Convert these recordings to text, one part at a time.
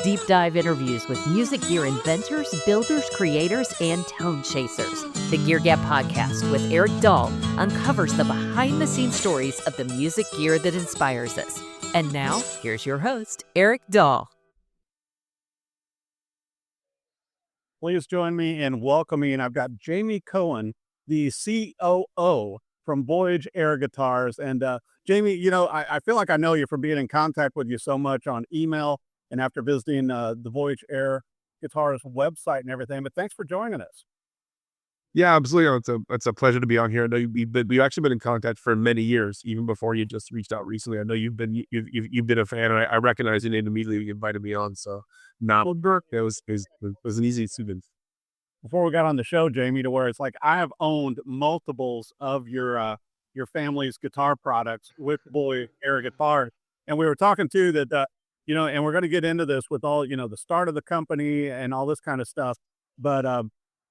Deep dive interviews with music gear inventors, builders, creators, and tone chasers. The Gear Gab Podcast with Eric Dahl uncovers the behind-the-scenes stories of the music gear that inspires us. And now, here's your host, Eric Dahl. Please join me in welcoming, I've got Jamie Cohen, the COO from Voyage Air Guitars. And Jamie, you know, I feel like I know you from being in contact with you so much on email and after visiting the Voyage Air Guitars website and everything. But thanks for joining us. Yeah, absolutely. It's a pleasure to be on here. I know we've actually been in contact for many years, even before you just reached out recently. I know you've been a fan, and I recognize your name immediately when you invited me on. So, it was an easy student. Before we got on the show, Jamie, to where it's like I have owned multiples of your family's guitar products with Voyage Air Guitars, and we were talking too that you know, and we're going to get into this with all, you know, the start of the company and all this kind of stuff, but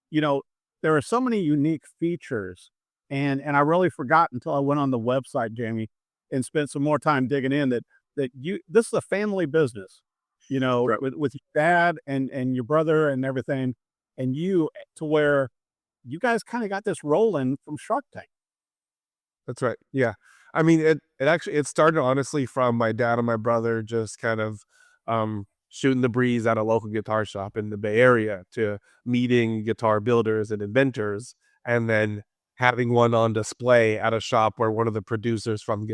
you know, there are so many unique features, and I really forgot until I went on the website, Jamie, and spent some more time digging in that this is a family business, you know, Right. with your dad and your brother and everything, and you, to where you guys kind of got this rolling from Shark Tank. That's right. Yeah. I mean, it started honestly from my dad and my brother just kind of shooting the breeze at a local guitar shop in the Bay Area to meeting guitar builders and inventors, and then having one on display at a shop where one of the producers from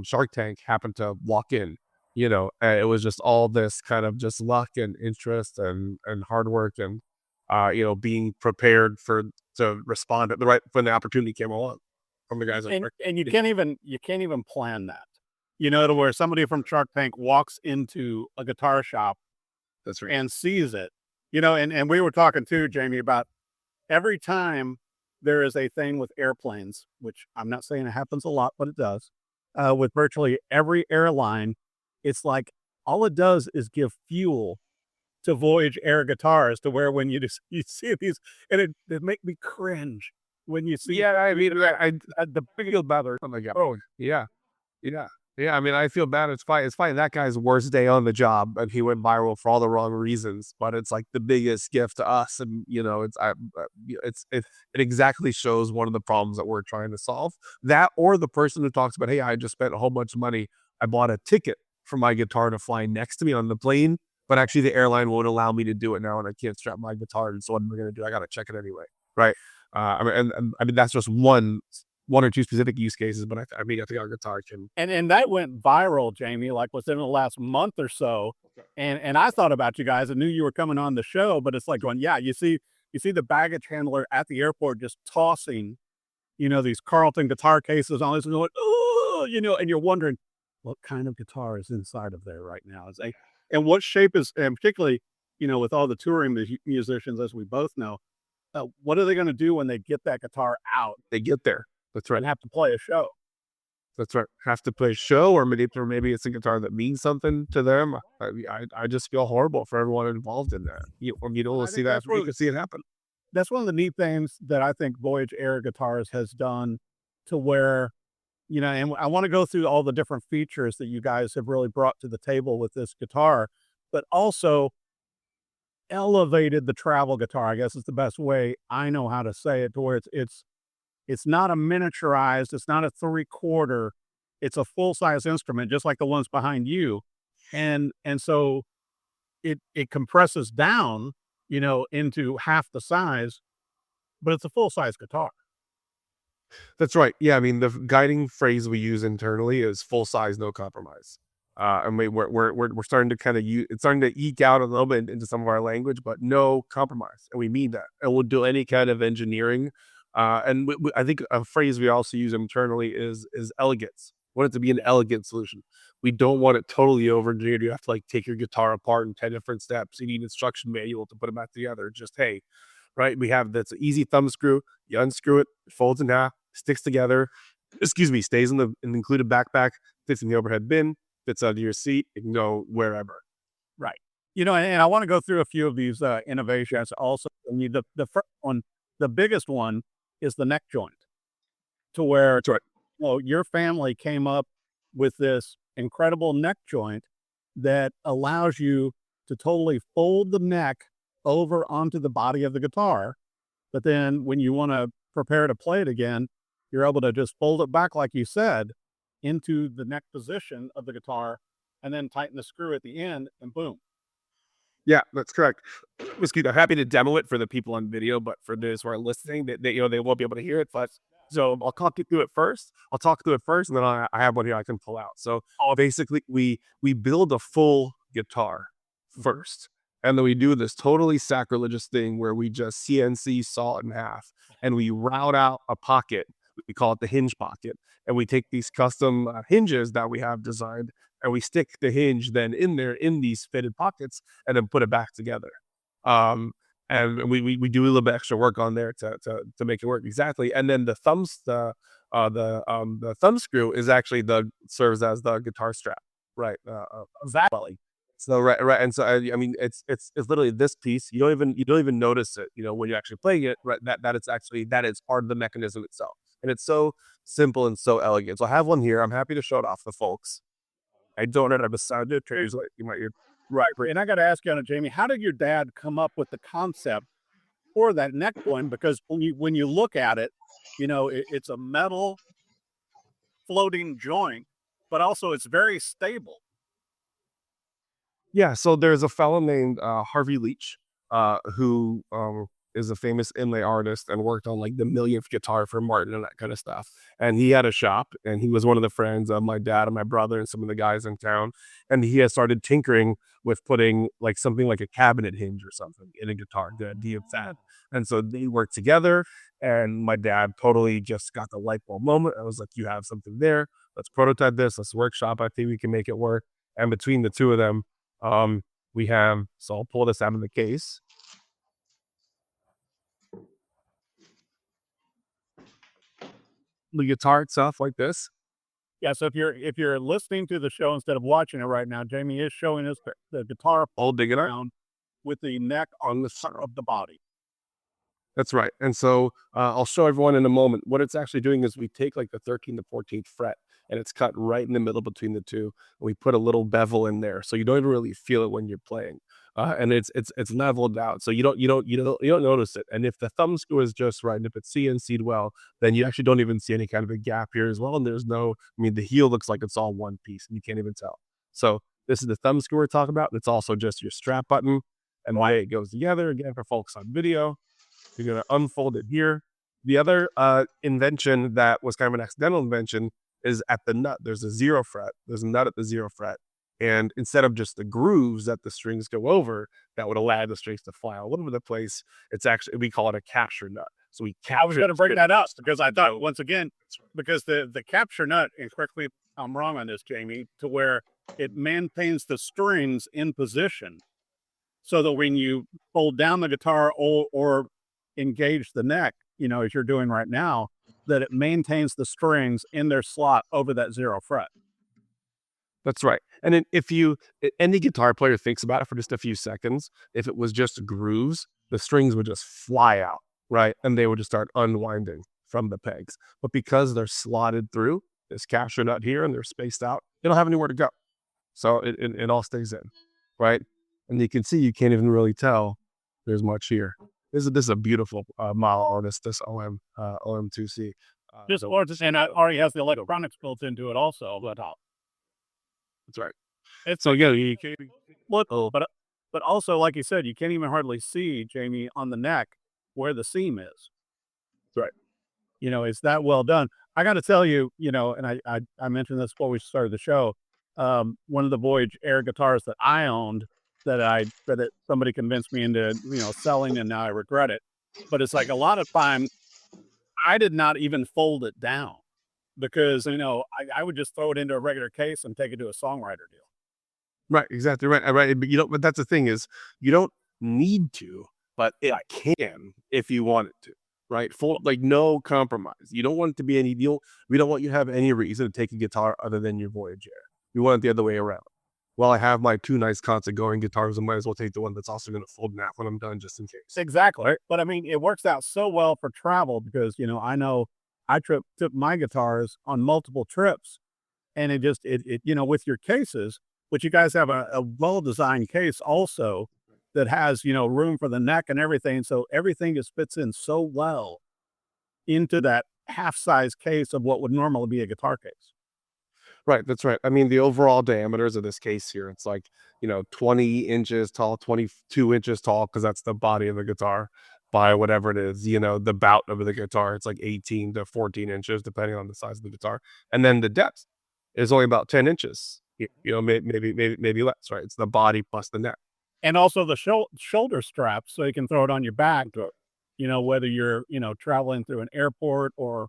Shark Tank happened to walk in. You know, and it was just all this kind of just luck and interest and hard work and you know, being prepared to respond at the right when the opportunity came along from the guys. And you can't even plan that, you know, to where somebody from Shark Tank walks into a guitar shop That's right. and sees it, you know, and we were talking too, Jamie, about every time there is a thing with airplanes, which I'm not saying it happens a lot, but it does, with virtually every airline. It's like all it does is give fuel to Voyage Air Guitars, to where when you see these, and it make me cringe when you see. Yeah, I mean, the big bother. Oh my god. Oh yeah, yeah. I mean, I feel bad. It's fine. That guy's worst day on the job, and he went viral for all the wrong reasons. But it's like the biggest gift to us, and you know, it exactly shows one of the problems that we're trying to solve. That, or the person who talks about, hey, I just spent a whole bunch of money. I bought a ticket for my guitar to fly next to me on the plane, but actually the airline won't allow me to do it now, and I can't strap my guitar. And so what am I going to do? I got to check it anyway, right? I mean, and I mean that's just one or two specific use cases, but I think our guitar can. And that went viral, Jamie, like within the last month or so. Okay. And I thought about you guys. I knew you were coming on the show, but it's like going, yeah, you see the baggage handler at the airport just tossing, you know, these Carlton guitar cases on this, and going, oh, you know, and you're wondering what kind of guitar is inside of there right now. And what shape is, and particularly, you know, with all the touring musicians, as we both know, what are they going to do when they get that guitar out? They get there. That's right. And have to play a show. That's right. Have to play a show, or maybe it's a guitar that means something to them. I just feel horrible for everyone involved in that. You don't see that. You can see it happen. That's one of the neat things that I think Voyage Air Guitars has done, to where, you know, and I want to go through all the different features that you guys have really brought to the table with this guitar, but also elevated the travel guitar, I guess is the best way I know how to say it, to where it's not a miniaturized, it's not a 3/4, it's a full-size instrument, just like the ones behind you. And so it compresses down, you know, into half the size, but it's a full-size guitar. That's right. Yeah, I mean, the guiding phrase we use internally is full size, no compromise. And we're starting to kind of it's starting to eke out a little bit into some of our language, but no compromise, and we mean that. And we'll do any kind of engineering. And I think a phrase we also use internally is elegance. We want it to be an elegant solution. We don't want it totally over-engineered. You have to like take your guitar apart in 10 different steps. You need an instruction manual to put them back together. Just, hey, right? We have that's an easy thumb screw. You unscrew it, folds in half, sticks together. Stays in the included backpack, fits in the overhead bin, fits under your seat. It can go wherever. Right. You know, and I want to go through a few of these innovations also. I mean, the first one, the biggest one, is the neck joint, to where, That's right. Well, your family came up with this incredible neck joint that allows you to totally fold the neck over onto the body of the guitar. But then when you want to prepare to play it again, you're able to just fold it back, like you said, into the neck position of the guitar and then tighten the screw at the end and boom. Yeah, that's correct. I'm happy to demo it for the people on video, but for those who are listening, they won't be able to hear it. But so I'll talk you through it first. And then I have one here I can pull out. So basically, we build a full guitar first, and then we do this totally sacrilegious thing where we just CNC saw it in half, and we route out a pocket. We call it the hinge pocket, and we take these custom hinges that we have designed, and we stick the hinge then in there in these fitted pockets, and then put it back together. And we do a little bit extra work on there to make it work exactly. And then the thumb screw is actually serves as the guitar strap, right? Exactly. So right, and so I mean it's literally this piece. You don't even notice it, when you're actually playing it. Right, that is part of the mechanism itself, and it's so simple and so elegant. So I have one here. I'm happy to show it off to folks. I don't have a sound it. Like you might hear. Right. And I got to ask you on it, Jamie, how did your dad come up with the concept for that neck point? Because when you look at it, it's a metal floating joint, but also it's very stable. Yeah. So there's a fellow named Harvey Leach, who is a famous inlay artist and worked on like the millionth guitar for Martin and that kind of stuff. And he had a shop, and he was one of the friends of my dad and my brother and some of the guys in town. And he had started tinkering with putting like something like a cabinet hinge or something in a guitar, the idea of that. And so they worked together, and my dad totally just got the light bulb moment. I was like, you have something there. Let's prototype this. Let's workshop. I think we can make it work. And between the two of them, so I'll pull this out of the case. The guitar itself like this. Yeah, so if you're listening to the show instead of watching it right now, Jamie is showing us the guitar folding it around with the neck on the center of the body. That's right. And so I'll show everyone in a moment. What it's actually doing is we take like the 13th to 14th fret, and it's cut right in the middle between the two. And we put a little bevel in there, so you don't even really feel it when you're playing. And it's leveled out, so you don't notice it. And if the thumb screw is just right, and if it's CNC'd well, then you actually don't even see any kind of a gap here as well. And the heel looks like it's all one piece, and you can't even tell. So this is the thumb screw we're talking about. It's also just your strap button, and why it goes together. Again, for folks on video, you're gonna unfold it here. The other invention that was kind of an accidental invention is at the nut. There's a 0 fret. There's a nut at the 0 fret. And instead of just the grooves that the strings go over, that would allow the strings to fly all over the place, it's actually, we call it a capture nut. So I was going to bring that up because I thought, once again, because the capture nut, and correct me if I'm wrong on this, Jamie, to where it maintains the strings in position so that when you fold down the guitar or engage the neck, as you're doing right now, that it maintains the strings in their slot over that 0 fret. That's right. And then if any guitar player thinks about it for just a few seconds, if it was just grooves, the strings would just fly out, right? And they would just start unwinding from the pegs. But because they're slotted through this capture nut here and they're spaced out, they don't have anywhere to go. So it all stays in, right? And you can see, you can't even really tell there's much here. This is a beautiful model artist, this OM2C. Just gorgeous, and it already has the electronics built into it also. That's right. So yeah, you can't look, but also, like you said, you can't even hardly see, Jamie, on the neck where the seam is. That's right. It's that well done. I got to tell you, and I mentioned this before we started the show. One of the Voyage Air guitars that I owned that somebody convinced me into selling, and now I regret it. But it's like a lot of times I did not even fold it down because I would just throw it into a regular case and take it to a songwriter deal. Right, exactly right. Right, but that's the thing is you don't need to, but it can if you want it to. Right, no compromise. You don't want it to be any deal. We don't want you to have any reason to take a guitar other than your Voyage Air. We want it the other way around. Well, I have my 2 nice concert going guitars, I might as well take the one that's also going to fold in half when I'm done, just in case. Exactly. Right? But I mean, it works out so well for travel because, I know I took my guitars on multiple trips, and it with your cases, but you guys have a well-designed case also that has, room for the neck and everything. So everything just fits in so well into that half-size case of what would normally be a guitar case. Right, that's right. I mean, the overall diameters of this case here, it's like, 20 inches tall, 22 inches tall, because that's the body of the guitar, by whatever it is, the bout of the guitar. It's like 18 to 14 inches, depending on the size of the guitar. And then the depth is only about 10 inches, maybe less, right? It's the body plus the neck. And also the shoulder straps, so you can throw it on your back, whether you're, traveling through an airport or,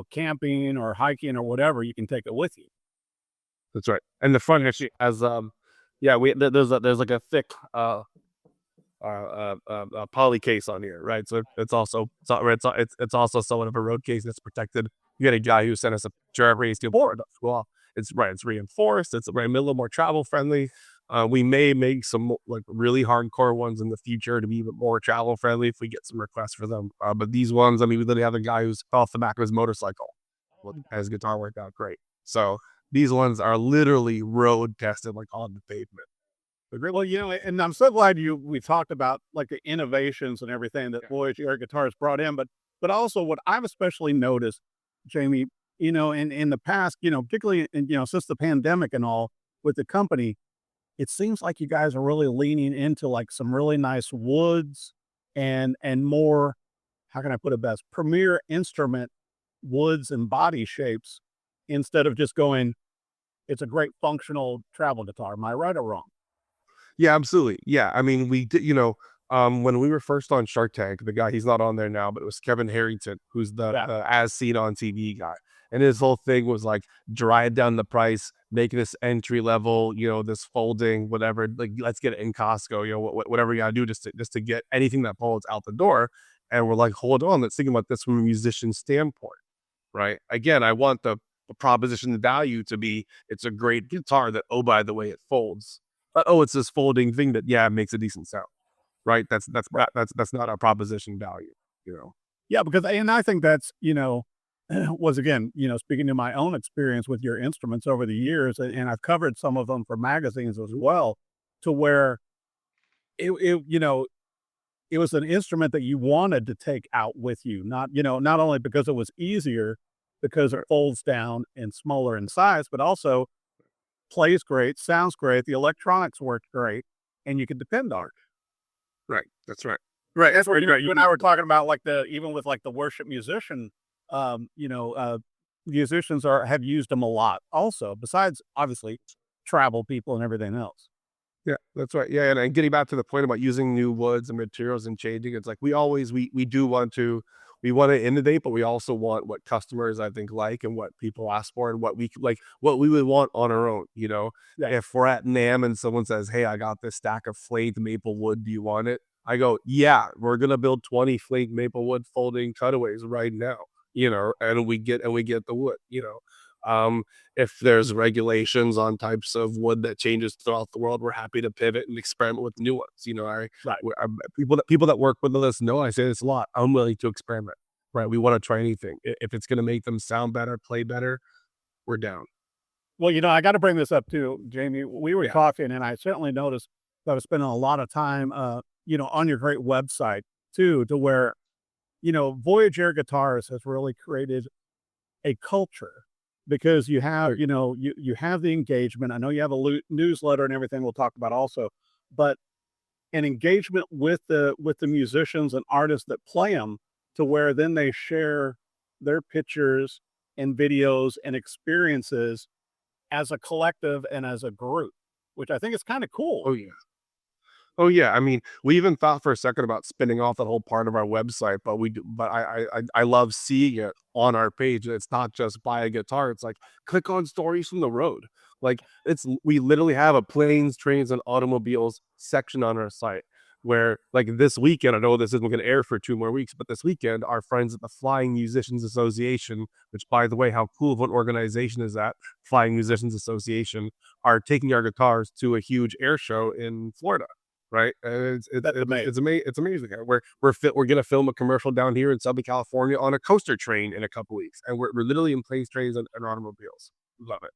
camping or hiking or whatever, you can take it with you. That's right. And the front actually has there's like a thick poly case on here, right? So it's also somewhat of a road case that's protected. You got a guy who sent us a picture of raised steel board. Well, it's reinforced. It's a little more travel friendly. We may make some like really hardcore ones in the future to be even more travel friendly if we get some requests for them. But these ones, I mean, we literally have a guy who's off the back of his motorcycle. His guitar worked out great. So these ones are literally road tested, like on the pavement. Well, and I'm so glad we talked about like the innovations and everything that Voyage Air Guitars brought in, but also what I've especially noticed, Jamie, in the past, particularly since the pandemic and all with the company, it seems like you guys are really leaning into like some really nice woods and more, how can I put it best, premier instrument woods and body shapes instead of just going, it's a great functional travel guitar. Am I right or wrong? Yeah, absolutely. Yeah, I mean, we did, when we were first on Shark Tank, the guy, he's not on there now, but it was Kevin Harrington, who's the as seen on TV guy. And his whole thing was like, drive down the price, make this entry level, this folding, whatever, like, let's get it in Costco, whatever you gotta do just to get anything that folds out the door. And we're like, hold on, let's think about this from a musician standpoint, right? Again, I want the proposition value to be, it's a great guitar that, oh, by the way, it folds. But, oh, it's this folding thing that, it makes a decent sound, right? That's not our proposition value, Yeah, because, and I think that's, was again, speaking to my own experience with your instruments over the years, and I've covered some of them for magazines as well, to where it was an instrument that you wanted to take out with you, not only because it was easier, because it folds down and smaller in size, but also plays great, sounds great, the electronics work great, and you can depend on it. Right. That's right. Right. That's what you and I were talking about, like even with like the worship musician, musicians have used them a lot also, besides obviously travel people and everything else. Yeah, that's right. Yeah, and getting back to the point about using new woods and materials and changing, it's like we do want to innovate, but we also want what customers, I think, like, and what people ask for, and what we would want on our own. Yeah. If we're at NAMM and someone says, "Hey, I got this stack of flayed maple wood. Do you want it?" I go, "Yeah, we're gonna build 20 flayed maple wood folding cutaways right now." And we get the wood. If there's regulations on types of wood that changes throughout the world, we're happy to pivot and experiment with new ones. People that work with us know I say this a lot. I'm willing to experiment. Right? We want to try anything. If it's going to make them sound better, play better, we're down. Well, I got to bring this up too, Jamie. We were talking, and I certainly noticed that I was spending a lot of time, on your great website too, to where, Voyage Air Guitars has really created a culture. Because you have, you have the engagement. I know you have a newsletter and everything we'll talk about also, but an engagement with the musicians and artists that play them, to where then they share their pictures and videos and experiences as a collective and as a group, which I think is kind of cool. Oh yeah. I mean, we even thought for a second about spinning off that whole part of our website, but I love seeing it on our page. It's not just buy a guitar. It's like, click on stories from the road. Like we literally have a planes, trains, and automobiles section on our site where, like, this weekend, I know this isn't going to air for 2 more weeks, but this weekend, our friends at the Flying Musicians Association, which, by the way, how cool of an organization is that? Flying Musicians Association, are taking our guitars to a huge air show in Florida. Right, and it's amazing. We're gonna film a commercial down here in Southern California on a coaster train in a couple weeks, and we're literally in planes, trains, and automobiles. Love it.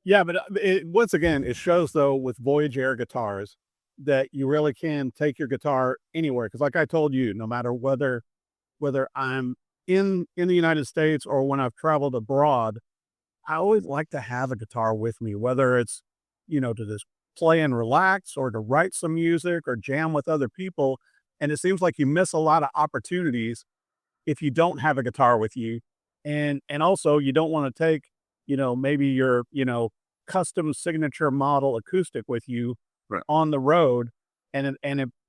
Yeah, but once again, it shows though with Voyage Air Guitars that you really can take your guitar anywhere. Because like I told you, no matter whether I'm in the United States or when I've traveled abroad, I always like to have a guitar with me, whether it's, to just play and relax or to write some music or jam with other people. And it seems like you miss a lot of opportunities if you don't have a guitar with you. And also you don't want to take, maybe your, custom signature model acoustic with you Right. on the road. And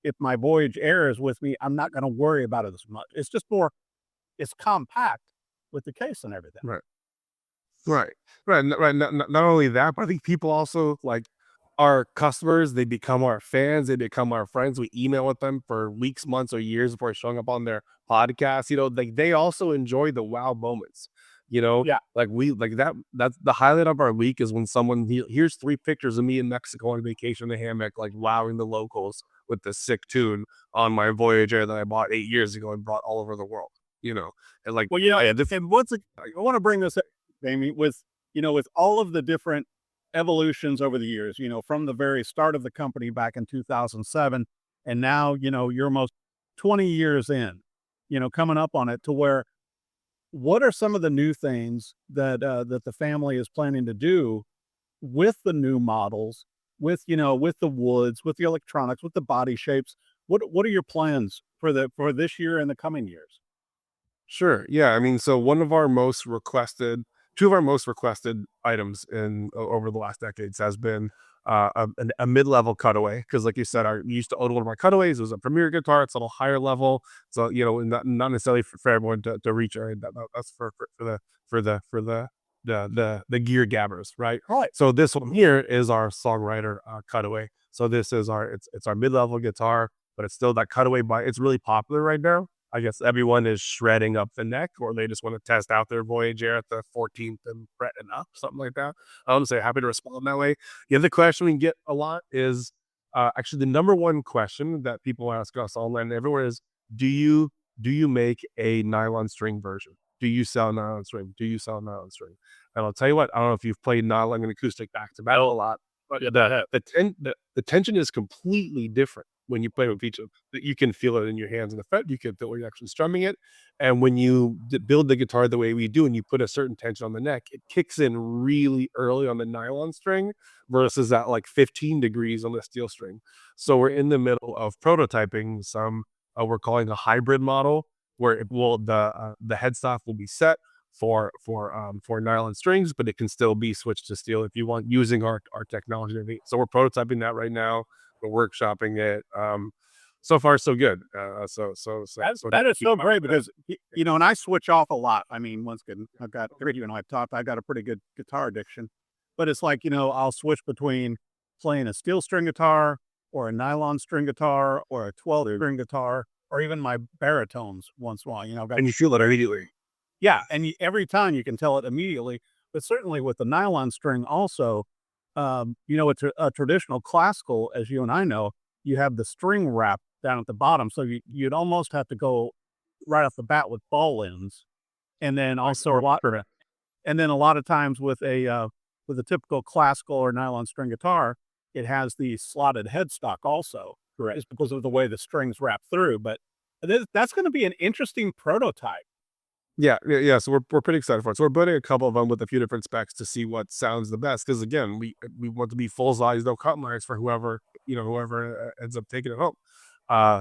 if my Voyage Air is with me, I'm not going to worry about it as much. It's just more, it's compact with the case and everything. Right. Right. Not only that, but I think people also like our customers. They become our fans. They become our friends. We email with them for weeks, months, or years before showing up on their podcast. Like they also enjoy the wow moments. Yeah. Like that's the highlight of our week is when someone here's 3 pictures of me in Mexico on vacation in a hammock, like wowing the locals with the sick tune on my Voyage Air that I bought 8 years ago and brought all over the world. And like, Well, and I want to bring this up, Amy, with all of the different evolutions over the years, from the very start of the company back in 2007, and now, you're almost 20 years in, coming up on it to where, what are some of the new things that the family is planning to do with the new models, with the woods, with the electronics, with the body shapes? What are your plans for this year and the coming years? sure. Yeah. I mean, so two of our most requested items over the last decades has been a mid-level cutaway. Cause like you said, we used to own one of our cutaways. It was a premier guitar. It's a little higher level. So, not necessarily for everyone to reach. Right? That's for the Gear Gabbers, right? Right. So this one here is our songwriter cutaway. So this is it's our mid-level guitar, but it's still that cutaway. It's really popular right now. I guess everyone is shredding up the neck, or they just want to test out their Voyage Air at the 14th and fret and up, something like that. So happy to respond that way. The other question we get a lot is actually the number one question that people ask us online and everywhere is, do you make a nylon string version? Do you sell nylon string? Do you sell nylon string? And I'll tell you what, I don't know if you've played nylon and acoustic back to back a lot, but the tension is completely different when you play with each of them. You can feel it in your hands and the fret. You can feel when you're actually strumming it. And when you build the guitar the way we do, and you put a certain tension on the neck, it kicks in really early on the nylon string versus at like 15 degrees on the steel string. So we're in the middle of prototyping some, we're calling a hybrid model, where the headstock will be set for nylon strings, but it can still be switched to steel if you want, using our technology. So we're prototyping that right now. We're workshopping it. So far so good. That is so great because, and I switch off a lot. I mean, once again, I've got a pretty good guitar addiction, but it's like, I'll switch between playing a steel string guitar or a nylon string guitar or a 12 string guitar, or even my baritones once in a while, and you feel it immediately. Yeah. And every time you can tell it immediately, but certainly with the nylon string also, it's a traditional classical, as you and I know, you have the string wrap down at the bottom. So you'd almost have to go right off the bat with ball ends. And then also a lot of times with a typical classical or nylon string guitar, it has the slotted headstock also. Correct. Just because of the way the strings wrap through. But that's going to be an interesting prototype. Yeah. So we're pretty excited for it. So we're building a couple of them with a few different specs to see what sounds the best. Because again, we want to be full size, no cut marks for whoever ends up taking it home.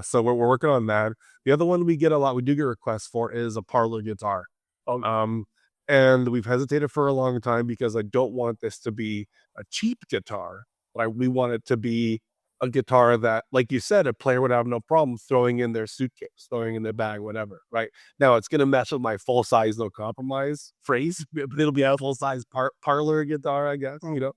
So we're working on that. The other one we do get requests for is a parlor guitar. And we've hesitated for a long time because I don't want this to be a cheap guitar. We want it to be a guitar that, like you said, a player would have no problem throwing in their suitcase, throwing in their bag, whatever, right? Now, it's going to match with my full size, no compromise phrase, but it'll be a full size parlor guitar, I guess, we get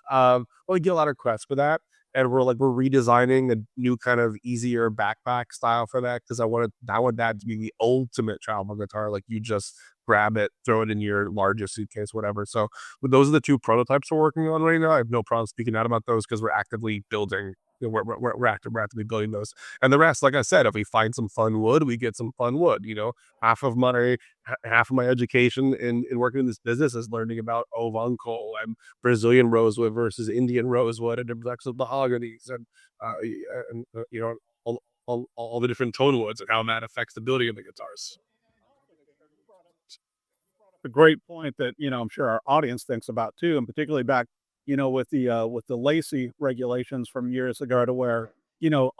a lot of requests for that. And we're redesigning a new kind of easier backpack style for that. Cause I want that to be the ultimate travel guitar. Like you just grab it, throw it in your largest suitcase, whatever. So those are the 2 prototypes we're working on right now. I have no problem speaking out about those because we're actively building we're actively building those. And the rest, like I said, if we find some fun wood, we get some fun wood. Half of my education in working in this business is learning about Ovanco and Brazilian rosewood versus Indian rosewood and different types of mahoganies and all the different tone woods and how that affects the building of the guitars. A great point that, I'm sure our audience thinks about too, and particularly back, with the Lacey regulations from years ago to where,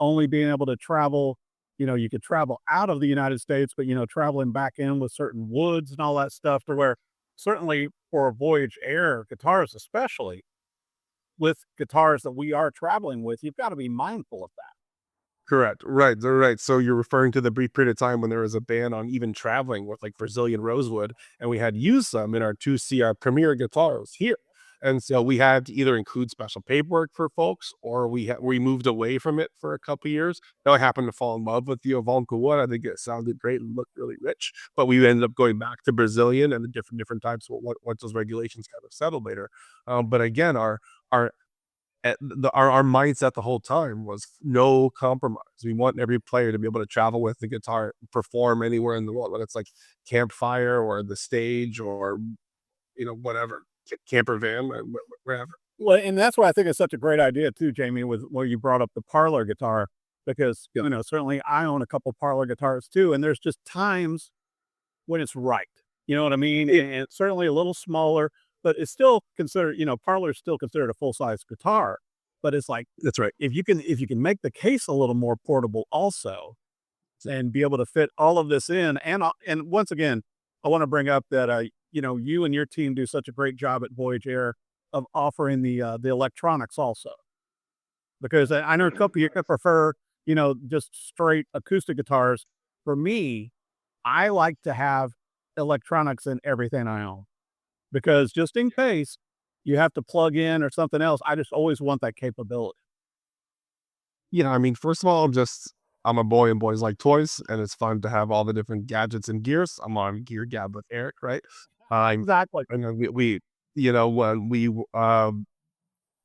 only being able to travel, you could travel out of the United States, but, traveling back in with certain woods and all that stuff to where certainly for Voyage Air guitars, especially with guitars that we are traveling with, you've got to be mindful of that. Correct. Right. They're right. So you're referring to the brief period of time when there was a ban on even traveling with like Brazilian rosewood, and we had used some in our 2CR premier guitars here. And so we had to either include special paperwork for folks, or we moved away from it for a couple of years. Now I happened to fall in love with the Ovanco wood. I think it sounded great and looked really rich, but we ended up going back to Brazilian and the different types once those regulations kind of settled later. But again, our mindset the whole time was no compromise. We want every player to be able to travel with the guitar, perform anywhere in the world, whether it's like campfire or the stage or whatever, camper van, wherever. Well, and that's why I think it's such a great idea too, Jamie, with where you brought up the parlor guitar, because certainly I own a couple parlor guitars too, and there's just times when it's right. You know what I mean? And it's certainly a little smaller, but it's still considered, parlor is still considered a full size guitar. But it's like, that's right. If you can make the case a little more portable also, and be able to fit all of this in, and once again, I want to bring up that you and your team do such a great job at Voyage Air of offering the electronics also, because I know a couple of you could prefer just straight acoustic guitars. For me, I like to have electronics in everything I own, because just in case you have to plug in or something else, I just always want that capability. First of all, I'm a boy and boys like toys, and it's fun to have all the different gadgets and gears. I'm on Gear Gab with Eric, right? Exactly. And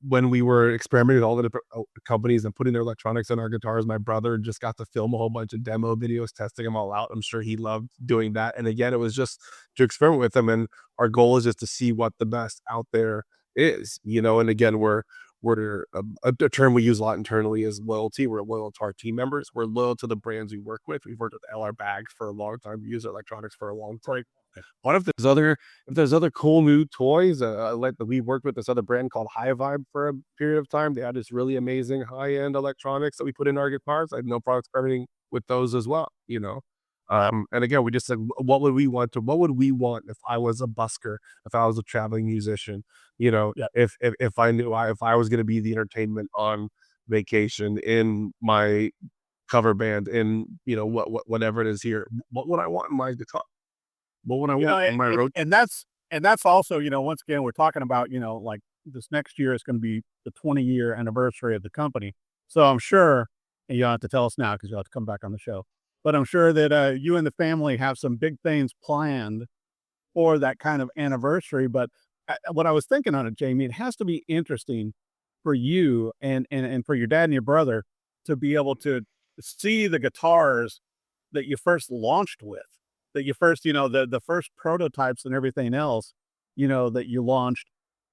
when we were experimenting with all the different companies and putting their electronics in our guitars, my brother just got to film a whole bunch of demo videos, testing them all out. I'm sure he loved doing that. And again, it was just to experiment with them. And our goal is just to see what the best out there is, and again, we're a term we use a lot internally is loyalty. We're loyal to our team members. We're loyal to the brands we work with. We've worked with LR Bags for a long time. We use electronics for a long time. What if there's other cool new toys? We worked with this other brand called High Vibe for a period of time. They had this really amazing high-end electronics that we put in our guitars. I had no problem experimenting with those as well. And again, we just said, what would we want if I was a busker, if I was a traveling musician, if I knew if I was going to be the entertainment on vacation in my cover band, in whatever it is here, what would I want in my guitar? What would I want in my road? And that's also, once again, we're talking about, like this next year is going to be the 20-year anniversary of the company. So I'm sure, and you don't have to tell us now because you'll have to come back on the show, but I'm sure that you and the family have some big things planned for that kind of anniversary. But what I was thinking on it, Jamie, it has to be interesting for you and for your dad and your brother to be able to see the guitars that you first launched with, that you first, the first prototypes and everything else, that you launched,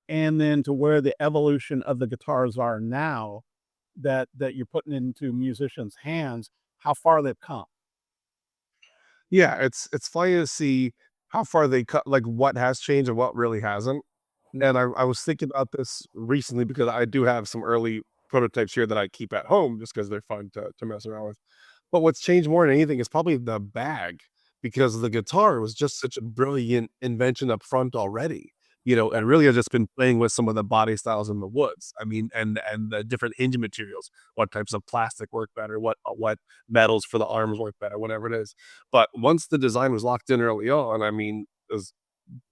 and then to where the evolution of the guitars are now that you're putting into musicians' hands, how far they've come. Yeah, it's funny to see how far they cut, like what has changed and what really hasn't. And I was thinking about this recently because I do have some early prototypes here that I keep at home just because they're fun to mess around with. But what's changed more than anything is probably the bag, because the guitar was just such a brilliant invention up front already. And really I've just been playing with some of the body styles in the woods. I mean, and the different hinge materials, what types of plastic work better, what metals for the arms work better, whatever it is. But once the design was locked in early on, I mean, it was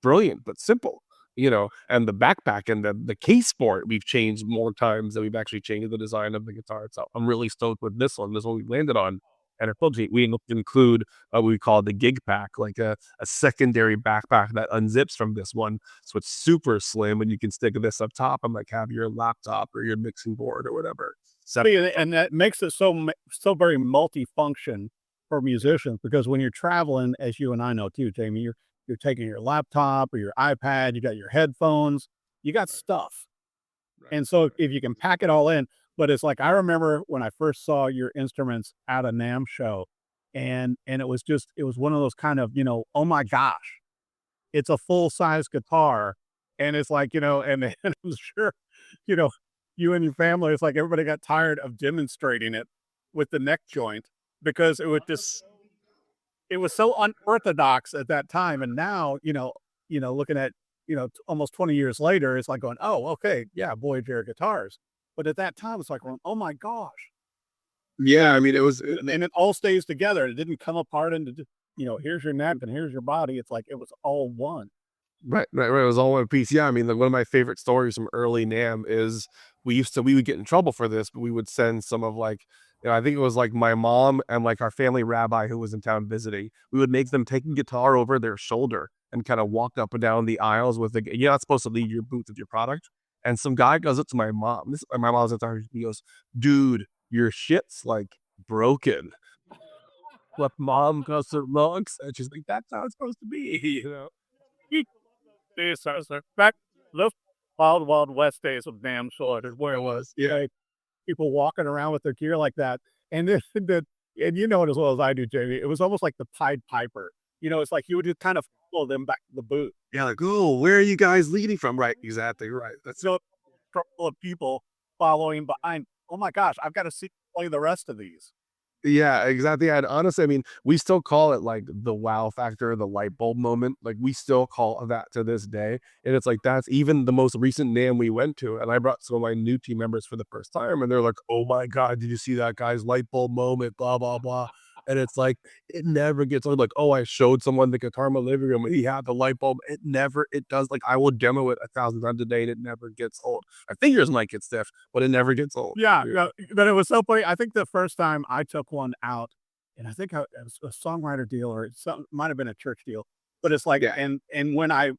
brilliant, but simple, and the backpack and the case for it, we've changed more times than we've actually changed the design of the guitar itself. I'm really stoked with this one we landed on. And we include what we call the gig pack, like a secondary backpack that unzips from this one. So it's super slim and you can stick this up top and like have your laptop or your mixing board or whatever. And that makes it so very multifunction for musicians, because when you're traveling, as you and I know too, Jamie, you're taking your laptop or your iPad, you got your headphones, you got stuff. And so if you can pack it all in, but it's like, I remember when I first saw your instruments at a NAMM show, and it was one of those kind of, oh my gosh, it's a full size guitar. And it's like, and I'm sure, you know, you and your family, it's like everybody got tired of demonstrating it with the neck joint, because it was so unorthodox at that time. And now, looking at, almost 20 years later, it's like going, oh, okay, yeah, Voyage Air Guitars. But at that time, it's like, going, oh my gosh. Yeah, I mean, it was, and it all stays together. It didn't come apart into, here's your neck and here's your body. It's like, it was all one. Right. It was all one piece. Yeah, I mean, one of my favorite stories from early NAMM is we would get in trouble for this, but we would send some of like, I think it was like my mom and like our family rabbi who was in town visiting. We would make them take a guitar over their shoulder and kind of walk up and down the aisles with you're not supposed to leave your booth with your product. And some guy goes up to my mom. My mom's at the time. He goes, "Dude, your shit's like broken." What mom goes to looks and she's like, "That's how it's supposed to be," These are back those wild, wild west days of NAMM short is where it was. Yeah. Like, people walking around with their gear like that. And then and you know it as well as I do, Jamie. It was almost like the Pied Piper. It's like you would just kind of follow them back to the booth. Yeah, like, oh, where are you guys leading from? Right, exactly, right. That's So a couple of people following behind. Oh my gosh, I've got to see play the rest of these. Yeah, exactly. And honestly, I mean, we still call it like the wow factor, the light bulb moment. Like we still call that to this day. And it's like that's even the most recent NAMM we went to. And I brought some of my new team members for the first time, and they're like, "Oh my God, did you see that guy's light bulb moment?" Blah blah blah. And it's like it never gets old. Like, oh, I showed someone the guitar in my living room and he had the light bulb. It does. Like I will demo it 1,000 times a day and it never gets old. My fingers might get stiff, but it never gets old. Yeah, but it was so funny. I think the first time I took one out, and I think it was a songwriter deal or something, might have been a church deal. But it's like, Yeah. and when I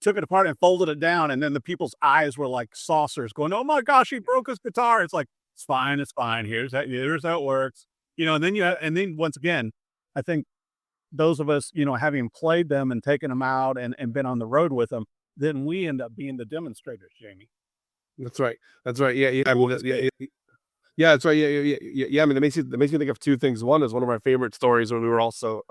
took it apart and folded it down, and then the people's eyes were like saucers, going, "Oh my gosh, he broke his guitar." It's like, it's fine, it's fine. Here's how it works. And then once again, I think those of us, having played them and taken them out and been on the road with them, then we end up being the demonstrators, Jamie. That's right. Yeah. Yeah, that's right. Yeah. I mean, it makes me think of two things. One is one of my favorite stories when we were also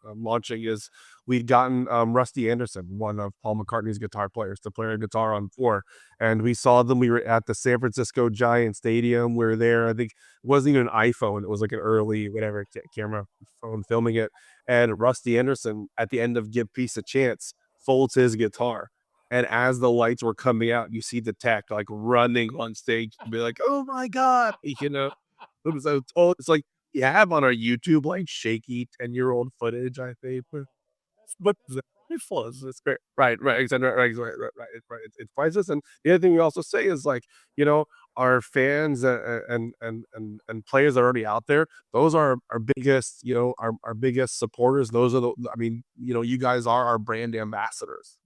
launching is we'd gotten Rusty Anderson, one of Paul McCartney's guitar players, to play a guitar on tour, and we saw them. We were at the San Francisco Giant Stadium. We were there. I think it wasn't even an iPhone. It was like an early whatever camera phone filming it. And Rusty Anderson, at the end of "Give Peace a Chance," folds his guitar. And as the lights were coming out, you see the tech like running on stage to be like, "Oh my God." It's like you have on our YouTube like shaky 10-year-old footage, I think. But it's great. Right. Exactly. Right. It's priceless. And the other thing we also say is like, our fans and players that are already out there, those are our biggest, our biggest supporters. Those are you guys are our brand ambassadors.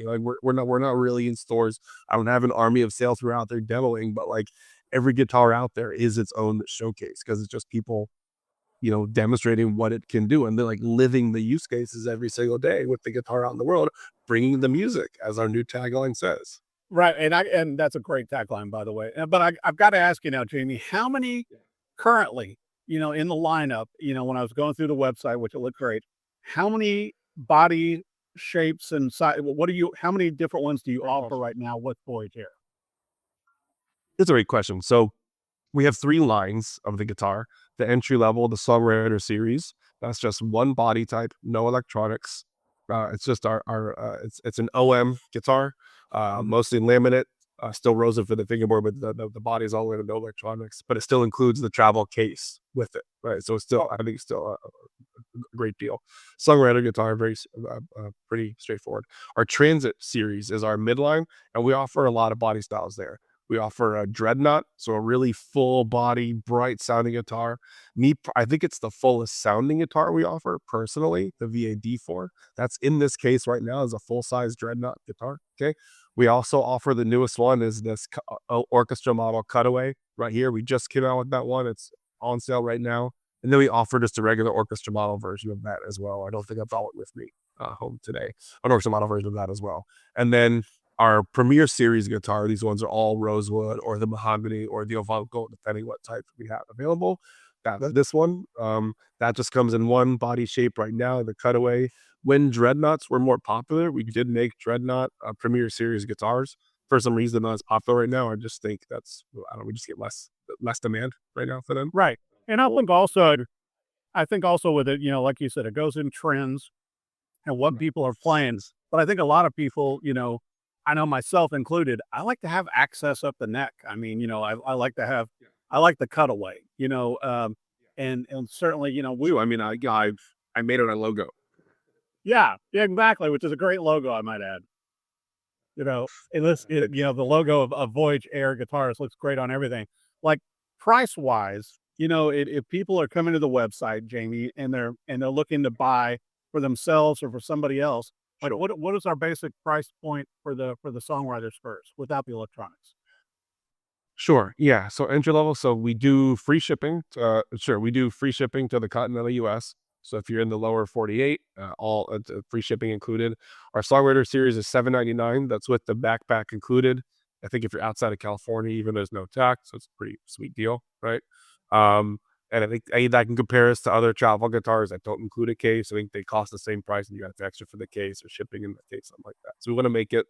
Like we're not really in stores. I don't have an army of sales who are out there demoing, but like every guitar out there is its own showcase because it's just people, demonstrating what it can do, and they're like living the use cases every single day with the guitar out in the world, bringing the music, as our new tagline says. Right, and that's a great tagline, by the way. But I've got to ask you now, Jamie, how many currently, in the lineup, when I was going through the website, which it looked great, how many body shapes and size? How many different ones do you offer right now with Voyage Air? That's a great question. So we have 3 lines of the guitar. The entry level, the Songwriter series, that's just one body type, no electronics. It's just it's an OM guitar, mostly laminate, still rosin for the fingerboard, but the body is all in, no electronics, but it still includes the travel case with it, right? So it's still, I think it's still a great deal. Songwriter guitar, very pretty straightforward. Our Transit series is our midline, and we offer a lot of body styles there. We offer a dreadnought, so a really full body, bright sounding guitar. I think it's the fullest sounding guitar we offer personally, the VAD4. That's in this case right now is a full size dreadnought guitar. Okay. We also offer the newest one is this orchestra model Cutaway right here. We just came out with that one. It's on sale right now. And then we offer just a regular orchestra model version of that as well. I don't think I brought it with me home today. An orchestra model version of that as well. And then our Premier Series guitar, these ones are all rosewood or the mahogany or the Ovalco, depending what type we have available. That's this one. That just comes in one body shape right now, the Cutaway. When dreadnoughts were more popular, we did make dreadnought Premier Series guitars. For some reason, not as popular right now. I just think we just get less demand right now for them. Right. And I think also with it, like you said, it goes in trends and what people are playing. But I think a lot of people, I know myself included, I like to have access up the neck. I mean, I like the Cutaway, and certainly, I made it a logo. Yeah, exactly. Which is a great logo, I might add. The logo of Voyage Air Guitars looks great on everything. Like price wise, if people are coming to the website, Jamie, and they're looking to buy for themselves or for somebody else, like what is our basic price point for the songwriters first without the electronics? Sure. Yeah. So entry level. So we do free shipping. We do free shipping to the continental U.S. So if you're in the lower 48, all free shipping included. Our Songwriter Series is $7.99. That's with the backpack included. I think if you're outside of California, even there's no tax, so it's a pretty sweet deal, right? And I think that can compare us to other travel guitars that don't include a case. I think they cost the same price, and you got to extra for the case or shipping in the case, something like that. So we want to make it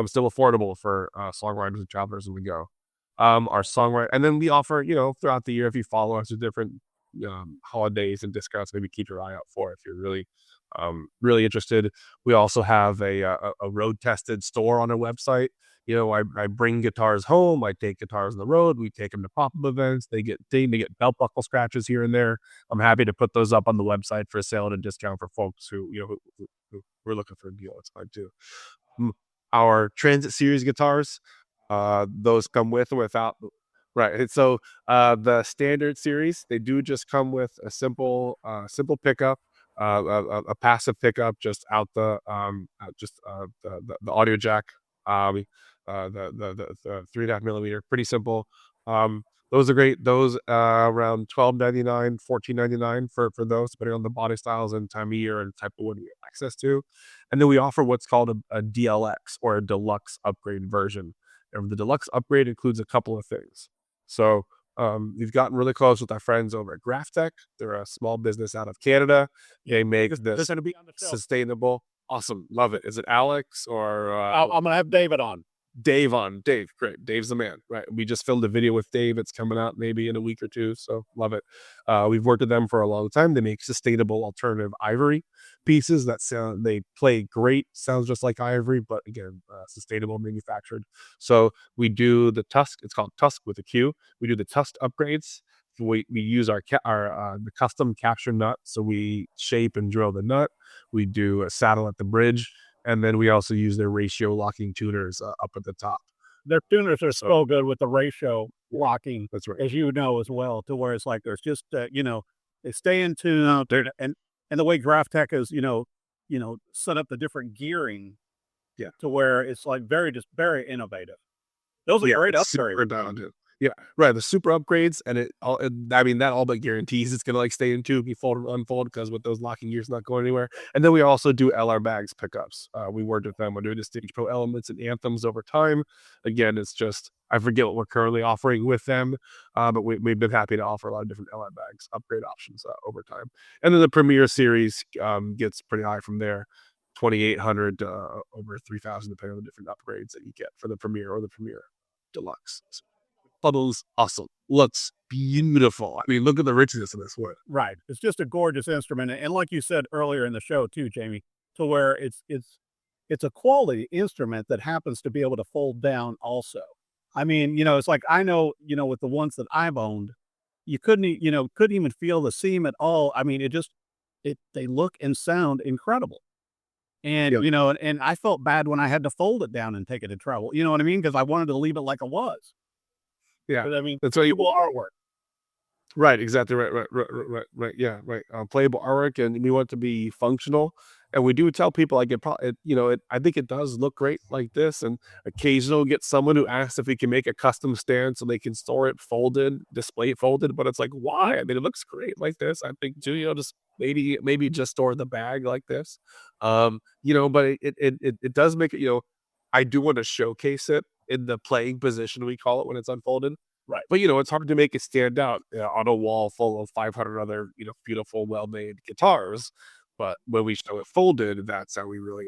still affordable for songwriters and travelers as we go. Our songwriter, and then we offer, throughout the year, if you follow us, with different holidays and discounts, maybe keep your eye out for if you're really interested. We also have a road tested store on our website. I bring guitars home. I take guitars on the road. We take them to pop-up events. They get belt buckle scratches here and there. I'm happy to put those up on the website for a sale at a discount for folks who we're looking for a deal. It's fine too. Our Transit Series guitars, those come with or without. Right. So the Standard Series, they do just come with a simple pickup, a passive pickup, just out the audio jack. The 3.5 millimeter, pretty simple. Those are great. Those around $12.99, $14.99 for those, depending on the body styles and time of year and type of wood we have access to. And then we offer what's called a DLX or a deluxe upgrade version. And the deluxe upgrade includes a couple of things. So we've gotten really close with our friends over at Graphtech. They're a small business out of Canada. They make this sustainable. Awesome. Love it. Is it Alex or I'm going to have David on. Dave, great. Dave's the man, right? We just filmed a video with Dave. It's coming out maybe in a week or two, so love it. We've worked with them for a long time. They make sustainable alternative ivory pieces that they play great, sounds just like ivory, but again, sustainable, manufactured. So we do the Tusk. It's called Tusk with a Q. We do the Tusk upgrades. We use the custom capture nut, so we shape and drill the nut. We do a saddle at the bridge. And then we also use their ratio locking tuners up at the top. Their tuners are so good with the ratio locking. That's right. As you know as well, to where it's like there's just they stay in tune out there, and the way Graphtech is set up the different gearing, to where it's like very innovative. Those are great upgrades. Yeah, right. The super upgrades, and that all but guarantees it's gonna stay in tune, be fold and unfold, because with those locking gears not going anywhere. And then we also do LR bags pickups. We worked with them. We're doing the Stage Pro Elements and Anthems over time. Again, it's just I forget what we're currently offering with them, but we've been happy to offer a lot of different LR bags upgrade options over time. And then the Premier Series gets pretty high from there. 2,800 over 3,000, depending on the different upgrades that you get for the Premier or the Premier Deluxe. Puddles, awesome. Looks beautiful. I mean, look at the richness of this wood. Right. It's just a gorgeous instrument. And like you said earlier in the show too, Jamie, to where it's a quality instrument that happens to be able to fold down also. I mean, it's like, I know, with the ones that I've owned, you couldn't even feel the seam at all. I mean, they look and sound incredible. And, and I felt bad when I had to fold it down and take it to travel. You know what I mean? Because I wanted to leave it like it was. Yeah, But I mean, that's what you playable artwork. Right, exactly right. Yeah, right. Playable artwork, and we want it to be functional. And we do tell people like I think it does look great like this. And occasionally we'll get someone who asks if we can make a custom stand so they can store it folded, display it folded. But it's like, why? I mean, it looks great like this. I think too, just maybe just store the bag like this. But it does make it. I do want to showcase it in the playing position we call it when it's unfolded. Right. But it's hard to make it stand out on a wall full of 500 other beautiful, well-made guitars. But when we show it folded, that's how we really.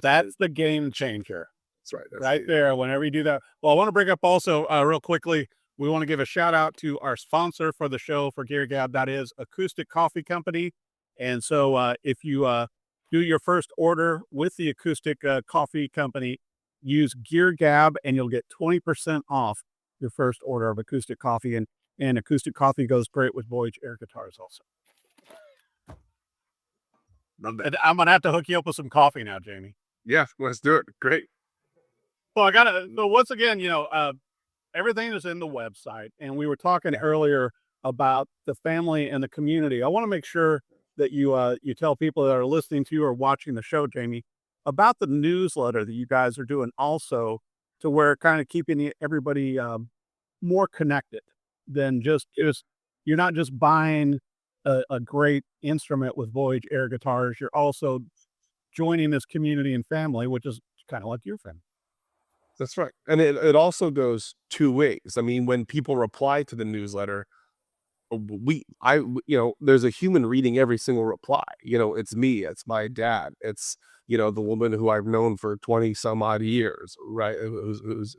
That's the game changer. That's right. Right there. Whenever you do that. Well, I want to bring up also real quickly. We want to give a shout out to our sponsor for the show for Gear Gab. That is Acoustic Coffee Company. And so if you do your first order with the Acoustic Coffee Company, use Gear Gab and you'll get 20% off your first order of acoustic coffee, and acoustic coffee goes great with Voyage Air Guitars also. And I'm gonna have to hook you up with some coffee now, Jamie. Yeah, let's do it. Great. Well, once again, everything is in the website, and we were talking earlier about the family and the community. I want to make sure that you tell people that are listening to you or watching the show, Jamie, about the newsletter that you guys are doing also, to where kind of keeping everybody more connected than just you're not just buying a great instrument with Voyage Air Guitars. You're also joining this community and family, which is kind of like your family. That's right. And it also goes two ways. I mean, when people reply to the newsletter, there's a human reading every single reply. It's me, it's my dad, it's the woman who I've known for 20 some odd years, right? Who's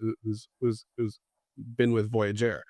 been with Voyage Air.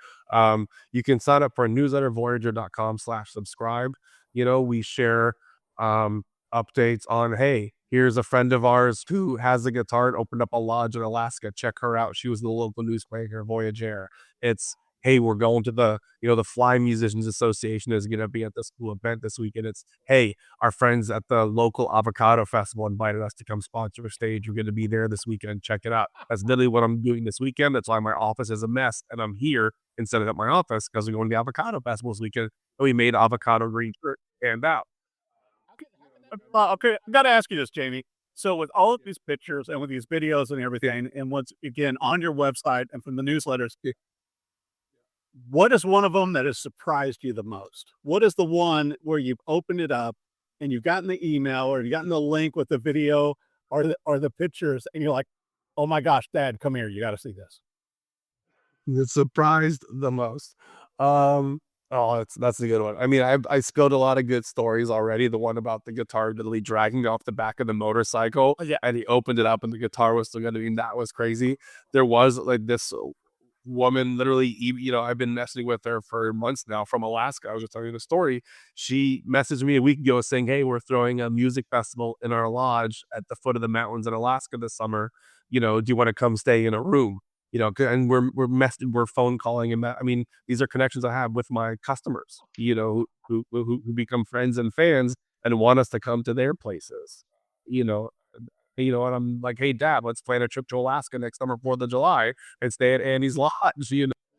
You can sign up for a newsletter, voyager.com/subscribe. We share updates on, hey, here's a friend of ours who has a guitar and opened up a lodge in Alaska. Check her out. She was the local newsmaker, Voyage Air. It's, hey, we're going to the Fly Musicians Association is going to be at this cool event this weekend. It's, hey, our friends at the local avocado festival invited us to come sponsor a stage. We're going to be there this weekend. Check it out. That's literally what I'm doing this weekend. That's why my office is a mess. And I'm here instead of at my office because we're going to the avocado festival this weekend. And we made avocado green shirt and out. Okay, I got to ask you this, Jamie. So with all of these pictures and with these videos and everything, and once again on your website and from the newsletters, what is one of them that has surprised you the most? What is the one where you've opened it up and you've gotten the email or you've gotten the link with the video or the pictures and you're like, oh my gosh, Dad, come here. You got to see this. It surprised the most. That's a good one. I mean, I spilled a lot of good stories already. The one about the guitar literally dragging off the back of the motorcycle, and he opened it up and the guitar was still going to be, that was crazy. There was like this woman, literally, I've been messaging with her for months now from Alaska. I was just telling you the story. She messaged me a week ago saying, hey, we're throwing a music festival in our lodge at the foot of the mountains in Alaska this summer. Do you want to come stay in a room? And we're phone calling him. I mean, these are connections I have with my customers, who become friends and fans and want us to come to their places, and I'm like, hey, Dad, let's plan a trip to Alaska next summer, 4th of July, and stay at Annie's Lodge,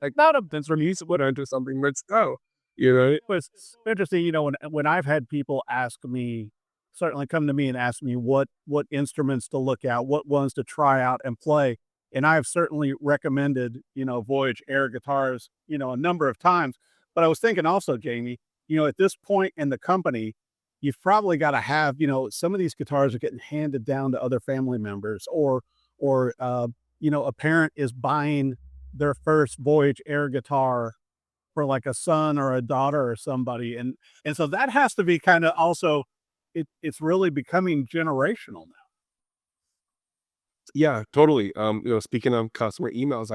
like, not a sense from you, put into something, let's go, It was interesting, when I've had people ask me, certainly come to me and ask me what instruments to look at, what ones to try out and play. And I've certainly recommended, Voyage Air Guitars, a number of times. But I was thinking also, Jamie, at this point in the company, you've probably got to have, some of these guitars are getting handed down to other family members or a parent is buying their first Voyage Air guitar for like a son or a daughter or somebody. And so that has to be kind of also, it's really becoming generational now. Yeah, totally. Speaking of customer emails,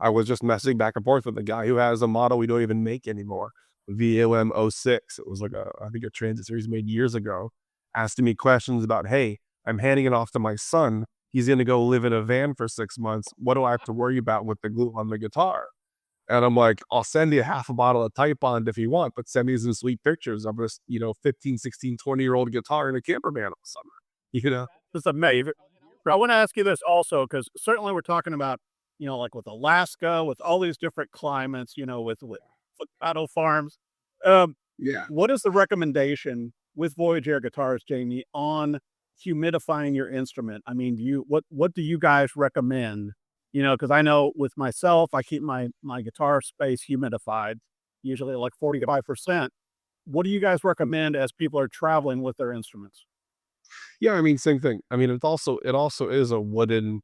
I was just messaging back and forth with a guy who has a model we don't even make anymore, VOM 06. It was like I think a transit series made years ago, asking me questions about, hey, I'm handing it off to my son. He's going to go live in a van for 6 months. What do I have to worry about with the glue on the guitar? And I'm like, I'll send you half a bottle of Type Bond if you want, but send me some sweet pictures of this, 15, 16, 20-year-old guitar in a camper van all summer. It's amazing. I want to ask you this also, because certainly we're talking about like with Alaska, with all these different climates, with avocado farms. Um, Yeah. what is the recommendation with Voyage Air Guitars, Jamie, on humidifying your instrument? I mean, what do you guys recommend? Because I know with myself, I keep my guitar space humidified, usually like 45%. What do you guys recommend as people are traveling with their instruments? Yeah, I mean, same thing. I mean, it also is a wooden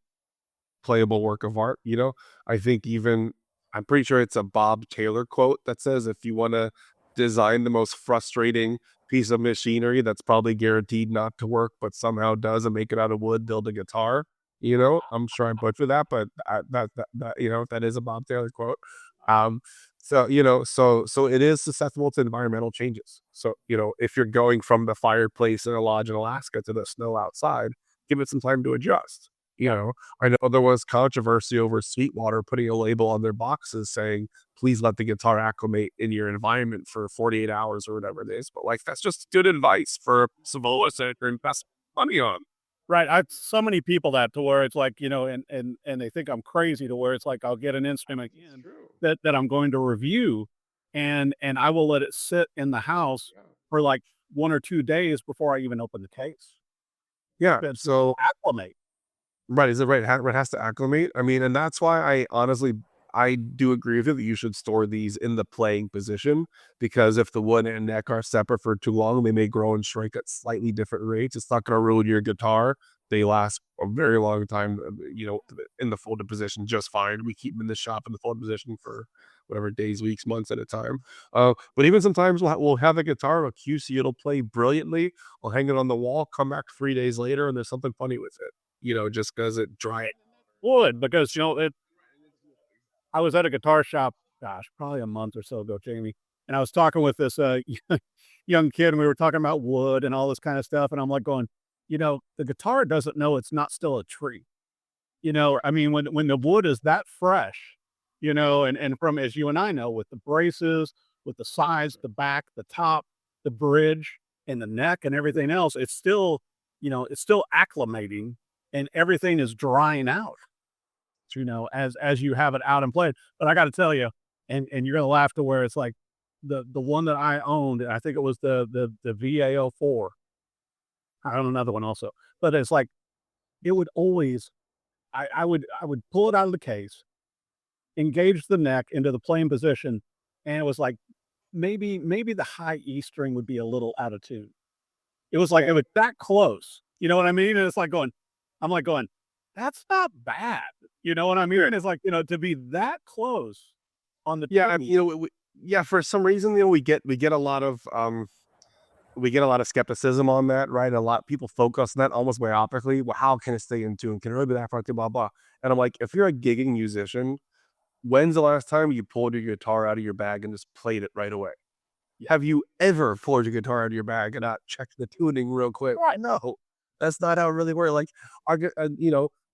playable work of art, you know? I think even I'm pretty sure it's a Bob Taylor quote that says if you want to design the most frustrating piece of machinery that's probably guaranteed not to work, but somehow does and make it out of wood, build a guitar. I'm sure I butchered that, but that is a Bob Taylor quote. Um, so it is susceptible to environmental changes. So, if you're going from the fireplace in a lodge in Alaska to the snow outside, give it some time to adjust. I know there was controversy over Sweetwater putting a label on their boxes saying, please let the guitar acclimate in your environment for 48 hours or whatever it is. But like, that's just good advice for Savola to invest money on. Right. I've so many people that to where it's like, and they think I'm crazy to where it's like I'll get an instrument in that I'm going to review and I will let it sit in the house for like 1 or 2 days before I even open the case. Yeah. To So acclimate. right, is it right? It has to acclimate. I mean, and that's why I do agree with you that you should store these in the playing position because if the wood and neck are separate for too long, they may grow and shrink at slightly different rates. It's not going to ruin your guitar. They last a very long time, in the folded position just fine. We keep them in the shop in the folded position for whatever days, weeks, months at a time. But even sometimes we'll have a guitar, a QC, it'll play brilliantly. We'll hang it on the wall, come back 3 days later, and there's something funny with it. Just because it dry it. Would because I was at a guitar shop, gosh, probably a month or so ago, Jamie, and I was talking with this young kid, and we were talking about wood and all this kind of stuff, and I'm like going, the guitar doesn't know it's not still a tree. I mean, when the wood is that fresh, and from as you and I know, with the braces, with the sides, the back, the top, the bridge, and the neck, and everything else, it's still acclimating, and everything is drying out. As you have it out and played. But I got to tell you, and you're gonna laugh to where it's like the one that I owned, I think it was the VAO4. I own another one also, but it's like it would always. I would pull it out of the case, engage the neck into the playing position, and it was like maybe the high E string would be a little out of tune. It was like it was that close. You know what I mean? And it's like I'm like going, that's not bad. You know what I mean? And it's like, to be that close on the Yeah, I tune. mean, yeah. For some reason, we get a lot of skepticism on that, right? A lot of people focus on that almost myopically. Well, how can it stay in tune? Can it really be that far? Blah blah. And I'm like, if you're a gigging musician, when's the last time you pulled your guitar out of your bag and just played it right away? Have you ever pulled your guitar out of your bag and not checked the tuning real quick? Right? No, that's not how it really works. Like,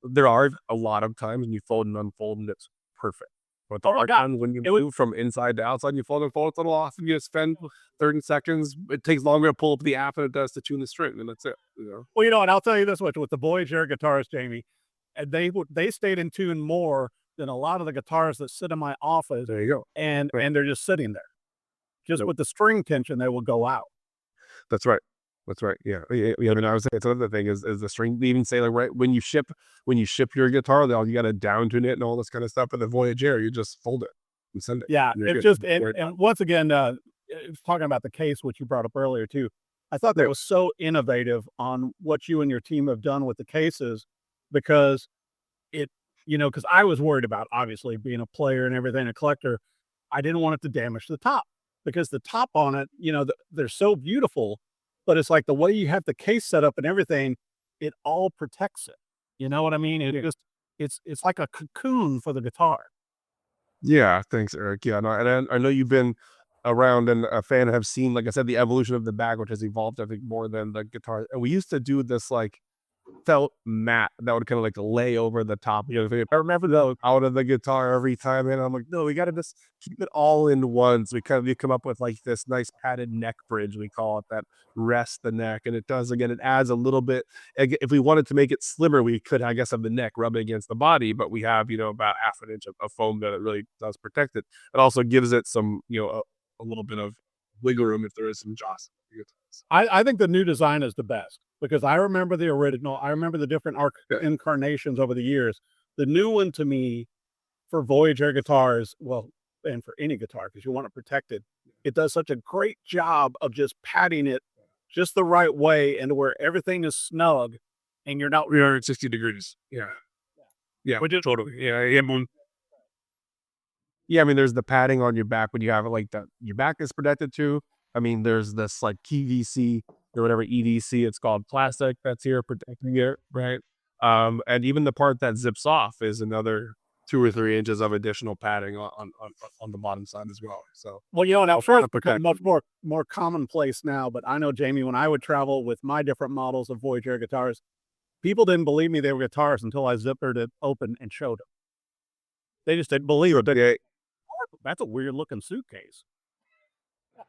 there are a lot of times when you fold and unfold and it's perfect. But there are times when you move from inside to outside, and you fold and fold it's a little off, and you spend 30 seconds. It takes longer to pull up the app than it does to tune the string, and that's it. Well, and I'll tell you this much with the Voyage Air Guitars, Jamie, and they stayed in tune more than a lot of the guitars that sit in my office. There you go. And Right. and they're just sitting there. Just with the string tension, they will go out. That's right. That's right. Yeah. I mean, I was saying it's another thing is the string. They even say like right when you ship your guitar, you got to down tune it and all this kind of stuff. And the Voyage Air, you just fold it and send it. Yeah, and you're it's good. just and once again, talking about the case, which you brought up earlier too, I thought that was so innovative on what you and your team have done with the cases because because I was worried about obviously being a player and everything, a collector. I didn't want it to damage the top because the top on it, they're so beautiful, but it's like the way you have the case set up and everything, it all protects it. You know what I mean? It's like a cocoon for the guitar. Yeah. Thanks, Eric. Yeah. No, and I know you've been around and a fan have seen, like I said, the evolution of the bag, which has evolved, I think, more than the guitar. And we used to do this like felt mat that would kind of like lay over the top. I remember that out of the guitar every time, and I'm like, no, we got to just keep it all in one. So we come up with like this nice padded neck bridge, we call it, that rests the neck, and it does, again, it adds a little bit. If we wanted to make it slimmer, we could, I guess, have the neck rubbing against the body, but we have about half an inch of foam that it really does protect it. It also gives it some a little bit of wiggle room if there is some jostling. I think the new design is the best because I remember the original. I remember the different incarnations over the years. The new one to me for Voyage Air Guitars, well, and for any guitar, because you want to protect it, it does such a great job of just padding it just the right way and where everything is snug and you're not. We are at 60 degrees. Yeah, Which is totally. Yeah, I mean, there's the padding on your back when you have it like that. Your back is protected too. I mean, there's this like PVC or whatever EDC it's called, plastic that's here protecting it, right? And even the part that zips off is another 2 or 3 inches of additional padding on the bottom side as well. So, well, now first, much more commonplace now. But I know, Jamie, when I would travel with my different models of Voyage Air guitars, people didn't believe me they were guitars until I zippered it open and showed them. They just didn't believe it. That's a weird looking suitcase.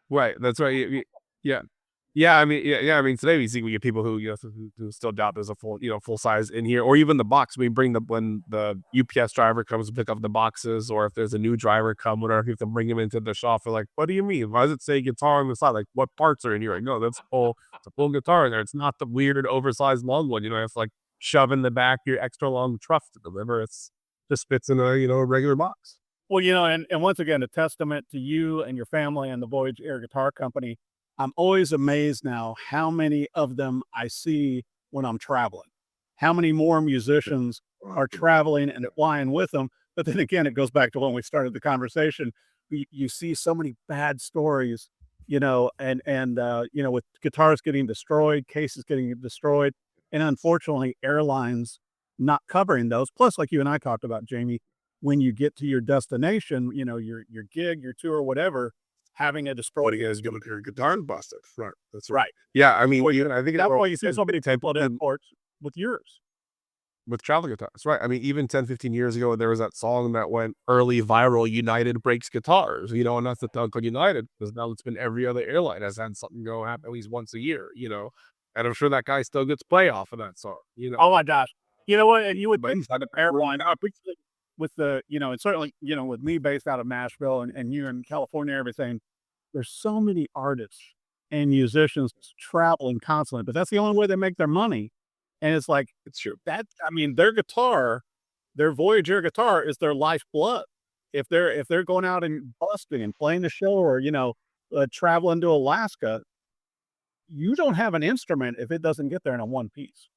Right. That's right. Yeah. I mean, today we get people who who still doubt there's a full size in here, or even the box. We bring when the UPS driver comes to pick up the boxes, or if there's a new driver come, whatever, you can bring them into the shop. They're like, "What do you mean? Why does it say guitar on the side? Like, what parts are in here?" Like, no, it's a full guitar in there. It's not the weird oversized long one. It's like shove in the back your extra long truff to deliver. It's just fits in a regular box. Well, and once again, a testament to you and your family and the Voyage Air Guitar Company. I'm always amazed now how many of them I see when I'm traveling. How many more musicians are traveling and flying with them. But then again, it goes back to when we started the conversation. You see so many bad stories, and with guitars getting destroyed, cases getting destroyed, and unfortunately airlines not covering those. Plus, like you and I talked about, Jamie, when you get to your destination, your gig, your tour, whatever, having a destroyed. What do you guys do with your guitar and busted? Right. That's right. Yeah. I mean, I think that's why you see so many people at airports with yours. With travel guitars, right? I mean, even 10, 15 years ago, there was that song that went early viral, United breaks guitars, and that's the dunk on United, because now it's been every other airline has had something go happen at least once a year, and I'm sure that guy still gets play off of that song, Oh my gosh. You know what? You would think that airline, with the, and certainly, with me based out of Nashville and you in California, everything, there's so many artists and musicians traveling constantly, but that's the only way they make their money. And it's like, it's true. Their guitar, their Voyage Air guitar is their lifeblood. If they're going out and busting and playing the show or, traveling to Alaska, you don't have an instrument if it doesn't get there in a one piece.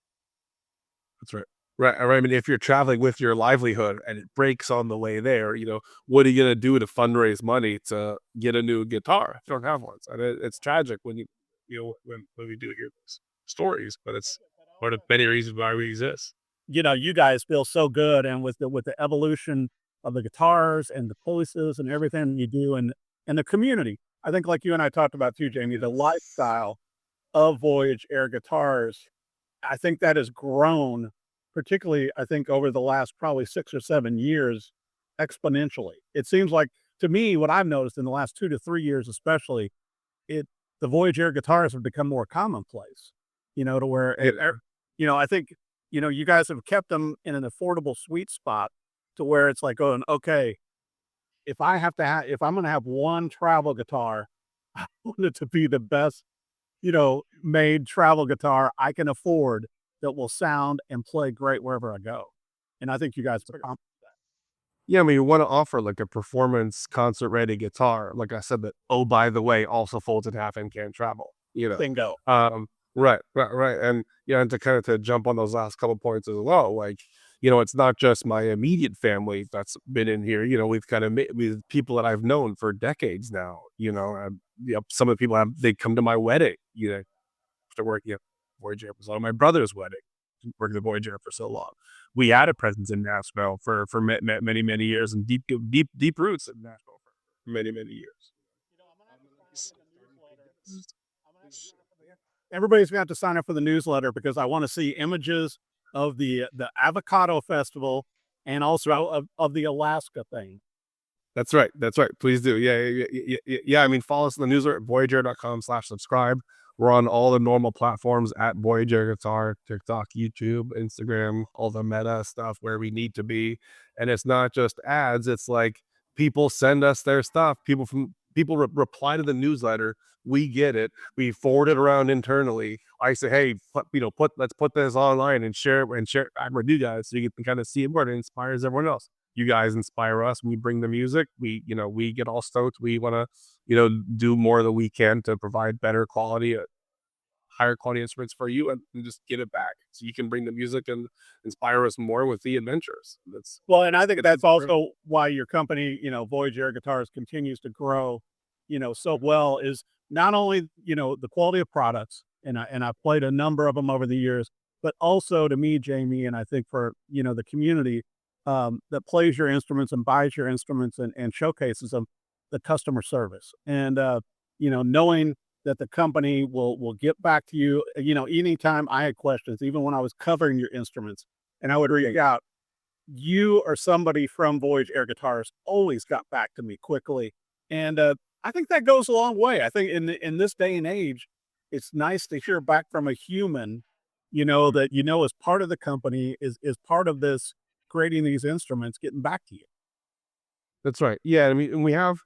That's right. Right. I mean, if you're traveling with your livelihood and it breaks on the way there, what are you going to do to fundraise money to get a new guitar if you don't have one? And it's tragic when when we do hear those stories, but it's one of many reasons why we exist. You guys feel so good, and with the evolution of the guitars and the polices and everything you do, and the community, I think, like you and I talked about too, Jamie, the lifestyle of Voyage Air Guitars, I think that has grown. Particularly, I think over the last probably 6 or 7 years, exponentially. It seems like, to me, what I've noticed in the last 2 to 3 years, especially, the Voyage Air guitars have become more commonplace. To where, I think, you guys have kept them in an affordable sweet spot to where it's like going, okay, if I'm going to have one travel guitar, I want it to be the best, made travel guitar I can afford, that will sound and play great wherever I go. And I think you guys are confident that. Yeah, I mean, you want to offer like a performance concert ready guitar, like I said, that, oh, by the way, also folds in half and can travel, Bingo. Right. And and to jump on those last couple points as well, like, it's not just my immediate family that's been in here. We've kind of with people that I've known for decades now. Some of the people they come to my wedding, after working at Voyage Air was on my brother's wedding, working at Voyage Air for so long. We had a presence in Nashville for many, many years, and deep roots in Nashville for many, many years. everybody's going to have to sign up for the newsletter because I want to see images of the avocado festival and also of the Alaska thing. That's right. That's right. Please do. Yeah. I mean, follow us on the newsletter at voyageair.com/subscribe. We're on all the normal platforms at Voyage Air Guitar, TikTok, YouTube, Instagram, all the meta stuff where we need to be. And it's not just ads. It's like people send us their stuff. People reply to the newsletter. We get it. We forward it around internally. I say, hey, let's put this online and share it back with you guys so you can kind of see it more. It inspires everyone else. You guys inspire us. We bring the music. We get all stoked. We want to, do more that we can to provide better quality, higher quality instruments for you and just get it back so you can bring the music and inspire us more with the adventures. And I think that's also why your company, Voyage Air Guitars continues to grow, so well is not only, the quality of products, and I've played a number of them over the years, but also to me, Jamie, and I think for, the community that plays your instruments and buys your instruments and showcases them, the customer service. And, knowing that the company will get back to you, anytime I had questions, even when I was covering your instruments and I would reach out, you or somebody from Voyage Air Guitars always got back to me quickly. And I think that goes a long way. I think in this day and age, it's nice to hear back from a human, that, is part of the company, is part of this, creating these instruments, getting back to you. That's right. Yeah. I mean, we have,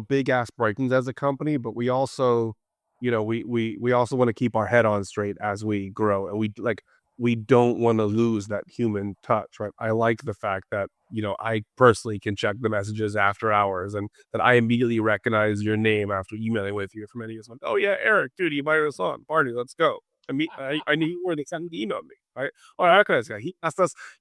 big aspirations as a company, but we also, we also want to keep our head on straight as we grow. And we don't want to lose that human touch, right? I like the fact that, I personally can check the messages after hours and that I immediately recognize your name after emailing with you for many years. Like, oh yeah, Eric, dude, you invited us on party. Let's go. I knew you were the same email me, right? Oh, I recognize that.